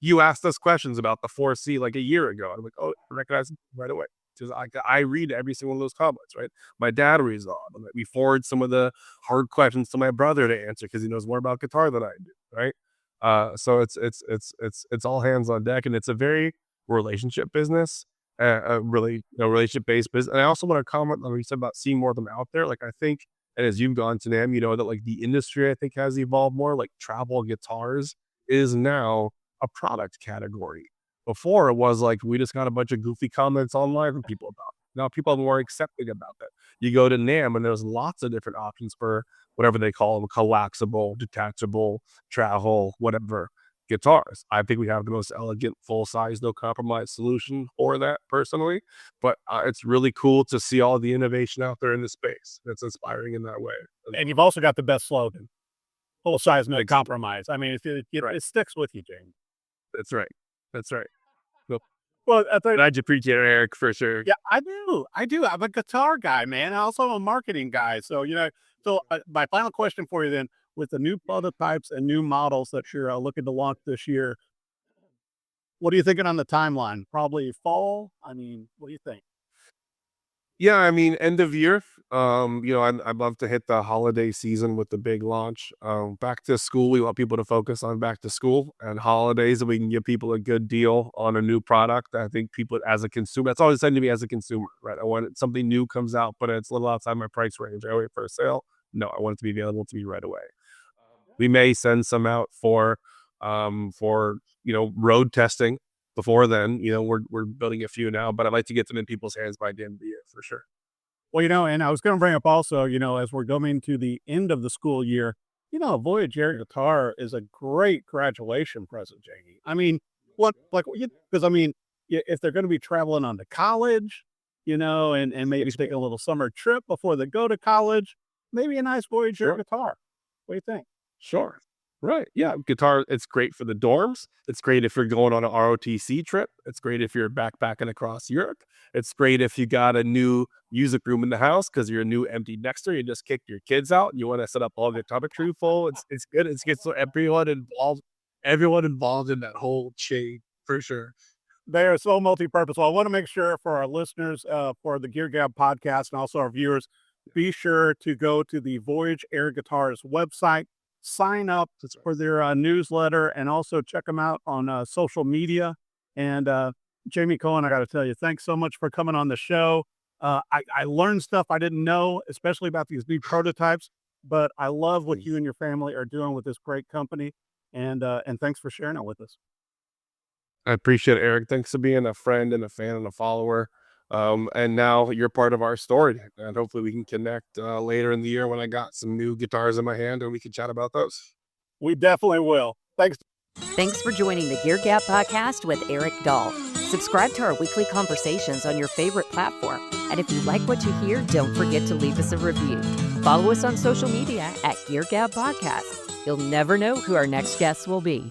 You asked us questions about the 4C like a year ago. I'm like, oh, I recognize him right away. Because I read every single one of those comments, right? My dad reads all of them. We forward some of the hard questions to my brother to answer because he knows more about guitar than I do, right? So it's all hands on deck, and it's a very relationship business, really relationship based business. And I also want to comment on what you said about seeing more of them out there. Like I think, and as you've gone to NAMM, that like the industry I think has evolved more. Like travel guitars is now a product category. Before it was like we just got a bunch of goofy comments online from people about it. Now people are more accepting about that. You go to NAMM and there's lots of different options for whatever they call them, collapsible, detachable, travel, whatever guitars. I think we have the most elegant, full size, no compromise solution for that personally. But it's really cool to see all the innovation out there in the space. That's inspiring in that way. And you've also got the best slogan, full size, no compromise. I mean, it sticks with you, James. That's right. That's right. Well, I appreciate it, Eric, for sure. Yeah, I do. I'm a guitar guy, man. I also am a marketing guy. So, my final question for you then, with the new prototypes and new models that you're looking to launch this year, what are you thinking on the timeline? Probably fall? I mean, what do you think? Yeah, I mean, end of year. I'd love to hit the holiday season with the big launch. Back to school, we want people to focus on back to school and holidays, and we can give people a good deal on a new product. I think people, as a consumer, that's always said to me as a consumer, right? I want something new comes out, but it's a little outside my price range. I wait for a sale. No, I want it to be available to me right away. We may send some out for road testing. Before then, we're building a few now, but I'd like to get them in people's hands by the end of the year for sure. Well, and I was going to bring up also, as we're going to the end of the school year, Voyage Air Guitar is a great graduation present, Jamie. I mean, if they're going to be traveling on to college, and maybe taking a little summer trip before they go to college, maybe a nice Voyage Air Guitar. What do you think? Sure. Right. Yeah. Guitar, it's great for the dorms. It's great if you're going on an ROTC trip. It's great if you're backpacking across Europe. It's great if you got a new music room in the house because you're a new empty nester. You just kicked your kids out and you want to set up all the toiletry full. It's good. It's good. So everyone involved in that whole chain for sure. They are so multi-purpose. Well, I want to make sure for our listeners, for the Gear Gab podcast and also our viewers, be sure to go to the Voyage Air Guitars website. Sign up for their newsletter and also check them out on social media. And Jamie Cohen, I got to tell you, thanks so much for coming on the show. I learned stuff I didn't know, especially about these new prototypes. but I love what you and your family are doing with this great company. And thanks for sharing it with us. I appreciate it, Eric. Thanks for being a friend and a fan and a follower. And now you're part of our story, and hopefully we can connect later in the year when I got some new guitars in my hand and we can chat about those. We definitely will. Thanks. Thanks for joining the Gear Gab Podcast with Eric Dahl. Subscribe to our weekly conversations on your favorite platform. And if you like what you hear, don't forget to leave us a review. Follow us on social media at Gear Gab Podcast. You'll never know who our next guest will be.